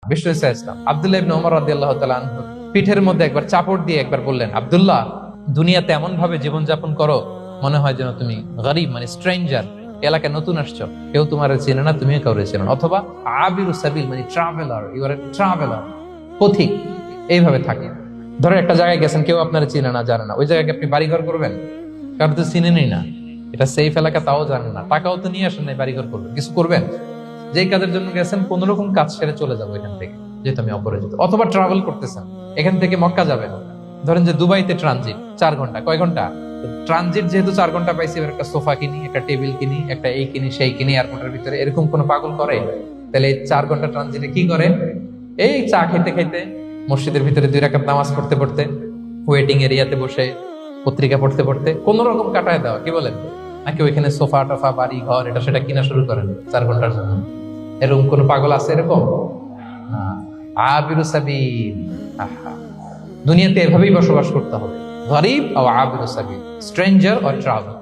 বিষ্ণু ইসা ইসলাম আব্দুল্লাহ ইবনে ওমর রাদিয়াল্লাহু তাআলা আনহু পিঠের মধ্যে একবার চাপড় দিয়ে একবার বললেন, আব্দুল্লাহ, দুনিয়াতে এমন ভাবে জীবনযাপন করো মনে হয় যেন তুমি গরিব, মানে স্ট্রেঞ্জার, এলাকায় নতুন আসছো, কেউ তোমার চেনে না, তুমিও কাউরে চেনো না। অথবা আবিরু সাবিল, মানে traveller, you are a traveller, পথিক, এইভাবে থাকে। ধরো একটা জায়গায় গেছেন, কেউ আপনার চিনে না, জানে না, ওই জায়গায় আপনি বাড়িঘর করবেন? কারণ তো চিনেনই না, এটা সেফ এলাকা, তাও জানেন না, টাকাও তো নিয়ে আসেন নাই, বাড়িঘর করবেন, কিছু করবেন? যেই কাজের জন্য গেছেন, কোন রকম কাজ সেরে চলে যাবো এখান থেকে, যেহেতু আমি অপরিচিত। অথবা ট্রাভেল করতেছেন, এখান থেকে মক্কা যাবেন, ধরেন যে দুবাইতে ট্রানজিট 4 ঘন্টা, কয় ঘন্টা ট্রানজিট, যেহেতু 4 ঘন্টা পাইছি, এবার একটা সোফা কিনি, একটা টেবিল কিনি, একটা এই কিনি সেই কিনি এয়ারপোর্টের ভিতরে, এরকম কোন পাগল করে? তাহলে এই 4 ঘন্টা ট্রানজিটে কি করে? এই চা খেতে খেতে, মসজিদের ভিতরে 2 রাকাত নামাজ পড়তে পড়তে, ওয়েটিং এরিয়াতে বসে পত্রিকা পড়তে পড়তে কোন রকম কাটায় দেওয়া, কি বলেন? নাকি ওইখানে সোফা টোফা, বাড়ি ঘর, এটা সেটা কিনা শুরু করেন 4 ঘন্টার জন্য? এরকম কোন পাগল আছে এরকম? না। আবিরু সাবিল, আহা, দুনিয়াতে এভাবেই বসবাস করতে হবে, গরিব ও আবিরু সাবিল, স্ট্রেঞ্জার অর ট্রাভেল।